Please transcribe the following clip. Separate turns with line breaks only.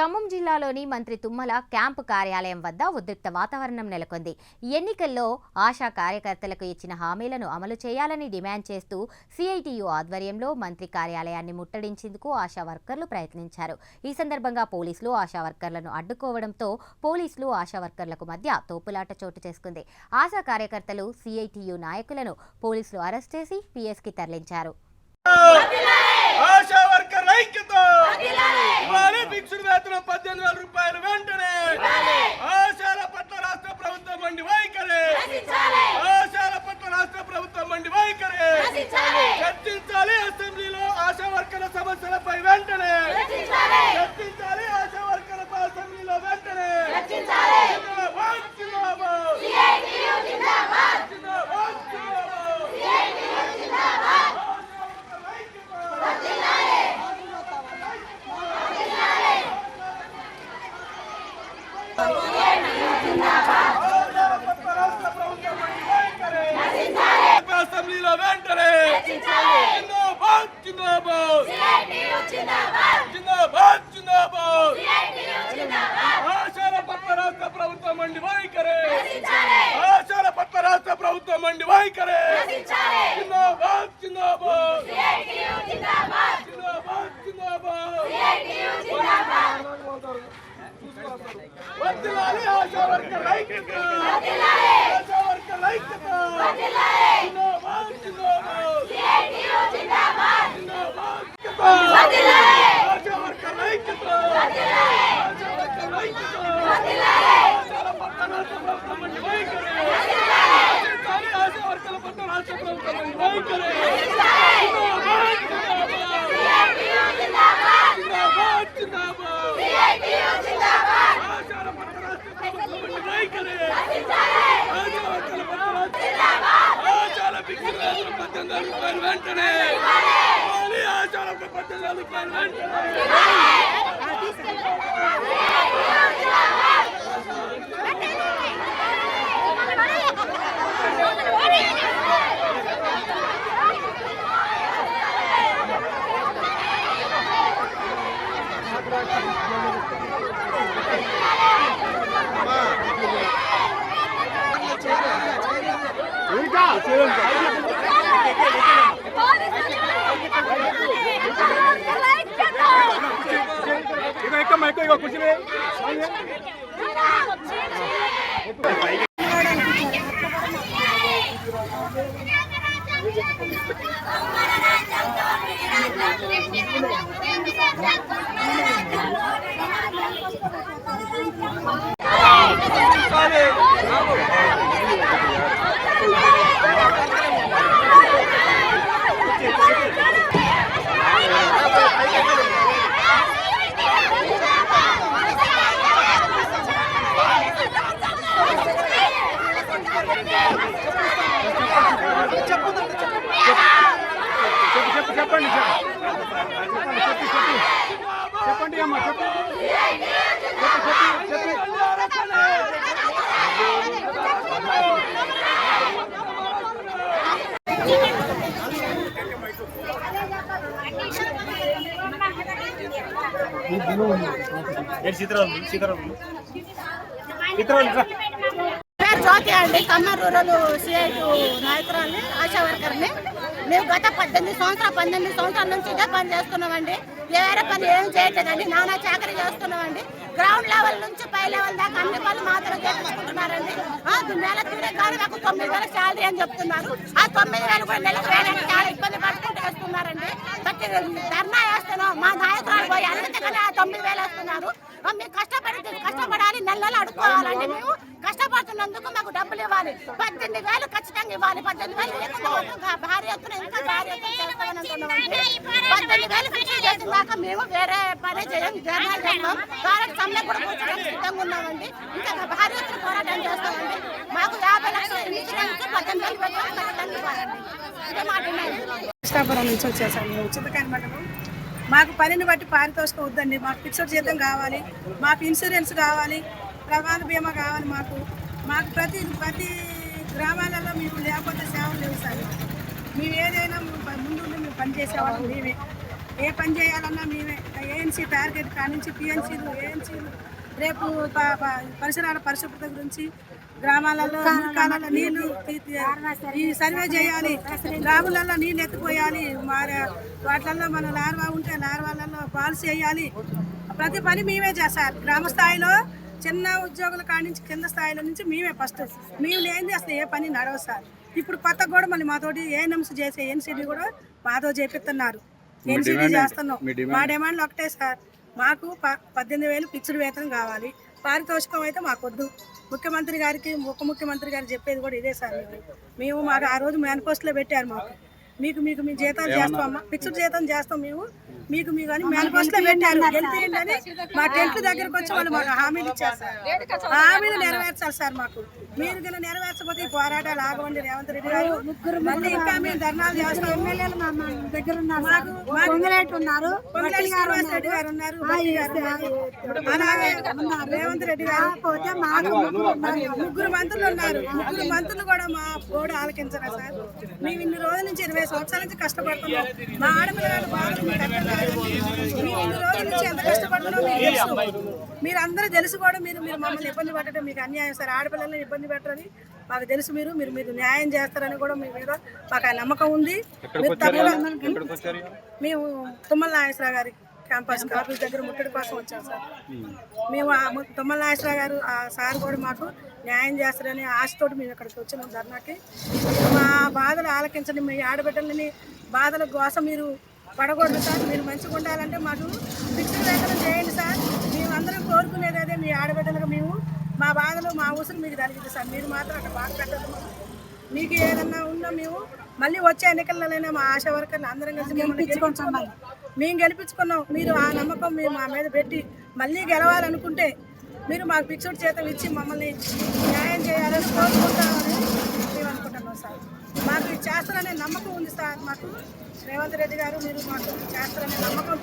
ఖమ్మం జిల్లాలోని మంత్రి తుమ్మల క్యాంపు కార్యాలయం వద్ద ఉద్రిక్త వాతావరణం నెలకొంది. ఎన్నికల్లో ఆశా కార్యకర్తలకు ఇచ్చిన హామీలను అమలు చేయాలని డిమాండ్ చేస్తూ సిఐటియు ఆధ్వర్యంలో మంత్రి కార్యాలయాన్ని ముట్టడించేందుకు ఆశా వర్కర్లు ప్రయత్నించారు. ఈ సందర్భంగా పోలీసులు ఆశా వర్కర్లను అడ్డుకోవడంతో పోలీసులు ఆశా వర్కర్లకు మధ్య తోపులాట చోటు చేసుకుంది. ఆశా కార్యకర్తలు సిఐటియు నాయకులను పోలీసులు అరెస్ట్ చేసి పిఎస్కి తరలించారు.
ఆశా వర్కర్ ఐక్యత ఫిక్స్డ్ వేతనం 18,000 రూపాయలు వెంటనే ఆశాల పట్ల రాష్ట్ర ప్రభుత్వం మండి వైఖరి ఆశాల పట్ల రాష్ట్ర ప్రభుత్వం మండి వైఖరి చర్చించాలి. అసెంబ్లీలో ఆశా వర్కర్ల సమస్యలపై వెంటనే చర్చించాలి. ఆశా వర్కర్లపై అసెంబ్లీలో వెంటనే అసెంబ్లీలో వెంటనే ఆశాల పట్ల రాష్ట్ర ప్రభుత్వం మండి వైఖరి ఆశాల పట్ల రాష్ట్ర ప్రభుత్వం మండి వైఖరి వర్ధిల్లాలి ఆశా వర్కర్ ఐక్యత ఆశా వర్కర్ ఐక్యత వెంటనే ఆశాలకు 18,000 రూపాయలు వెంటనే చెప్పండి అమ్మా
జ్యోతి అండి. Khammam rural CIT నాయకురాలని ASHA వర్కర్ని. మేము గత 18 సంవత్సరాల నుంచి ఇదే పని చేస్తున్నామండి. వేరే పని ఏం చేయట్లేదండి. నానా చాకరీ చేస్తున్నామండి. గ్రౌండ్ లెవెల్ నుంచి పై లెవెల్ దాకా అన్ని పనులు మాత్రం చేయించుకుంటున్నారండి. నెల తిరిగి కానీ నాకు 9,000 శాలరీ అని చెప్తున్నారు. ఆ 9,000 కూడా నెలకు వేయడానికి చాలా ఇబ్బంది పడుకుంటూ వేస్తున్నారండి. బట్టి ధర్నా వేస్తున్నాం. మా నాయకురాలు పోయి అడిగితే కానీ ఆ 9,000 వేస్తున్నారు. మేము కష్టపడాలి, నెలలు అడుక్కోవాలండి. మేము కష్టపడుతున్నందుకు మాకు డబ్బులు ఇవ్వాలి. 18,000 ఖచ్చితంగా ఇవ్వాలి. 18,000 లేకుండా భారీ ఎత్తున ఇంకా భారీ ఎత్తున చేస్తామని అంటున్నామండి. 18,000 ఫిక్స్ చేసిన దాకా మేము వేరే పని చేయం. జర్నల్ చేస్తాం. కాబట్టి సమ్మె కూడా కూర్చోడానికి సిద్ధంగా ఉన్నామండి. ఇంకా భారీ ఎత్తున పోరాటం చేస్తామండి. మాకు 50 లక్షల ఇన్సూరెన్స్ 18,000 పెట్టాలి. ఖచ్చితంగా ఇవ్వాలండి. ఇదే మాట
కృష్ణాపురం నుంచి వచ్చేసాము. చింతకాయ మండలం. మాకు పనిని బట్టి పారితోషికం వద్దండి. మాకు ఫిక్స్డ్ జీతం కావాలి, మాకు ఇన్సూరెన్స్ కావాలి, ప్రమాద బీమా కావాలి. మాకు ప్రతి గ్రామాలలో మేము లేకపోతే సేవలు లేవు సార్. మేము ఏదైనా ముందు మేము పనిచేసేవాళ్ళం మేమే. ఏ పని చేయాలన్నా మేమే ఏఎన్సీ టార్గెట్ కానించి పిఎన్సీలు ఏఎన్సీలు రేపు పరిసరాల పరిశుభ్రత గురించి గ్రామాలలో మురికాలలో నీళ్లు ఈ సర్వే చేయాలి, గ్రామాలలో నీళ్ళు ఎత్తిపోయాలి, వాటిల్లో మన లార్వా ఉంటే లార్వాలలో పాలసీ వేయాలి. ప్రతి పని మేమే చేస్తారు. గ్రామ స్థాయిలో చిన్న ఉద్యోగుల కానించి కింద స్థాయిలో నుంచి మేమే ఫస్ట్. మేము లేనిది అసలు ఏ పని నడవదు సార్. ఇప్పుడు కొత్త కూడా మళ్ళీ మాతోటి ఏఎన్ఎంస్ చేసే ఎన్సీడీ కూడా మాతో చేపిస్తున్నారు. ఎన్సీడీ చేస్తున్నాం. మా డిమాండ్లు ఒకటే సార్, మాకు 18,000 ఫిక్స్డ్ వేతనం కావాలి. పారితోషికం అయితే మాకొద్దు. ముఖ్యమంత్రి గారికి ఉప ముఖ్యమంత్రి గారు చెప్పేది కూడా ఇదే సార్. మేము మాకు ఆ రోజు మేనిఫెస్టోలో పెట్టారు, మాకు మీకు మీ జీతాలు చేస్తామమ్మా, ఫిక్స్డ్ జీతం చేస్తాం మేము మీకు అని మేనిఫెస్టోలో పెట్టారు. గెలిపియండి మా టెంట్ల దగ్గరకు వచ్చి వాళ్ళు మాకు హామీలు ఇచ్చారు సార్. హామీలు నెరవేర్చాలి సార్. మాకు మీరు కన్నా నెరవేర్చకపోతే ఈ పోరాటాలు ఆగవండి రేవంత్ రెడ్డి గారు. మళ్ళీ ఇంకా మేము ధర్నాలు చేస్తాం. ఎమ్మెల్యేలు మా దగ్గర ఉన్నారు, శ్రీనివాస్ రెడ్డి గారు ఉన్నారు, అలాగే రేవంత్ రెడ్డి గారు, ముగ్గురు మంత్రులు ఉన్నారు. ముగ్గురు మంత్రులు కూడా మా బోర్డు ఆలకించరా సార్. మేము ఇన్ని రోజుల నుంచి 20 సంవత్సరాల నుంచి కష్టపడుతున్నాం. మా ఆడపిల్లలు బాధలు మేము ఇన్ని రోజుల నుంచి ఎంత కష్టపడుతున్నాం మీకు తెలుసు. మీరు అందరూ తెలుసు కూడా. మీరు మమ్మల్ని ఇబ్బంది పెట్టడం మీకు అన్యాయం సార్. ఆడపిల్లల్ని ఇబ్బంది పెట్టరని మాకు తెలుసు. మీరు న్యాయం చేస్తారని కూడా మీ మీద మాకు ఆ నమ్మకం ఉంది. మీరు తప్పకుండా మేము తుమ్మల నాగేశ్వరరావు గారి క్యాంపస్ ఆఫీస్ దగ్గర ముట్టడి కోసం వచ్చాం సార్. మేము తుమ్మల నాగేశ్వరరావు గారు ఆ సార్ కూడా మాకు న్యాయం చేస్తారని ఆశతోటి మేము ఇక్కడికి వచ్చినాం ధర్నాకి. మా బాధలు ఆలకించండి. మీ ఆడబిడ్డలని బాధల కోసం మీరు పడకూడదు సార్. మీరు మంచిగా ఉండాలంటే మాకు ఫిక్స్డ్ వేతనం చేయండి సార్. మేము అందరం కోరుకునేది అదే. మీ ఆడబిడ్డలుగా మేము మా బాధలు మా ఊసులు మీకు కలిగింది సార్. మీరు మాత్రం అక్కడ బాధ పెట్టదు. మీకు ఏదన్నా ఉన్నా మేము మళ్ళీ వచ్చే ఎన్నికలైనా మా ఆశా వర్కర్లు అందరం కలిసి మేము గెలిపించుకున్నాం. మీరు ఆ నమ్మకం మీరు మా మీద పెట్టి మళ్ళీ గెలవాలనుకుంటే మీరు మాకు ఫిక్స్డ్ జీతం ఇచ్చి మమ్మల్ని న్యాయం చేయాలని కోరుకుంటామని మేము అనుకుంటున్నాం సార్. మాకు చేస్తారనే నమ్మకం ఉంది సార్. మాకు రేవంత్ రెడ్డి గారు మీరు మాకు చేస్తారనే నమ్మకంతో